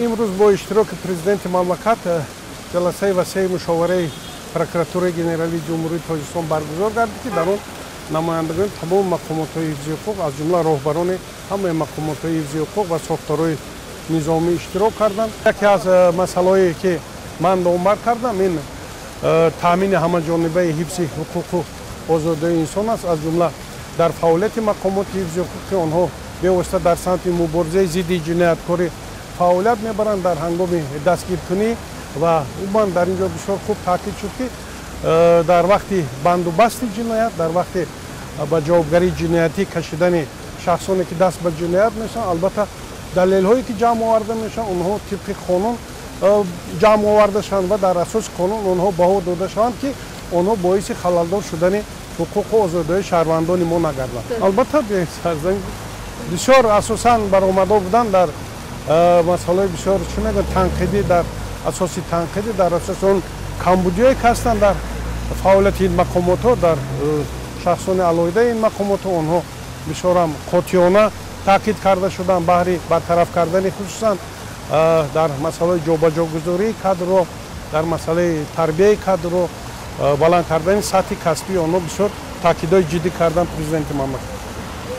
امروز با اشتراک پرزیدنت مملکت جلسه وسیع مشاوره پروکراتوری گنرالی جمهوری تاجیکستان برگزار گردید که در آن نمایندگان تمام مقامات حفظی حقوق از جمله راهبران همه مقامات حفظی حقوق و ساختارهای نظامی اشتراک کردند. یکی از مسائلی که من دنبال کردم این تامین همه‌جانبه حفظ حقوق و آزادی انسان است، از جمله در فعالیت مقامات حفظی حقوق که آنها به واسطه در سمت مبارزه ضد جنایتکاری فعالیت میبرند در هنگام دستگیر کنی و من در اینجا بسیار خوب تاکید شد که در وقت بندوبست جنایت، در وقت به جوابگری جنایتی کشیدن شخصانی که دست به جنایت میشن، البته دلیل هایی که جمع آورده میشن اونها طبق قانون جمع آورده شوند و در اساس قانون اونها بها داده شوند که اونها باعث خللدار شدن حقوق و آزادی شهروندان ما نگردند. البته به سرزنگ بسیار اساساً برآمده بودن در مسائل بسیار تنقیدی، در اساس تنقیدی، در اساس اون کمبودیایی که هستند در فعالیت این مقامات ها، در شخصان علاوه این مقامات ها اونها بسیار هم قاطعانه تاکید کرده شدن بهر برطرف کردن خصوصا در مسئله جابجاگذاری کادر، در مسئله تربیه کادر، بلند کردن سطح کسبی آنها بسیار تاکیدهای جدی کردن پرزیدنت مملکت.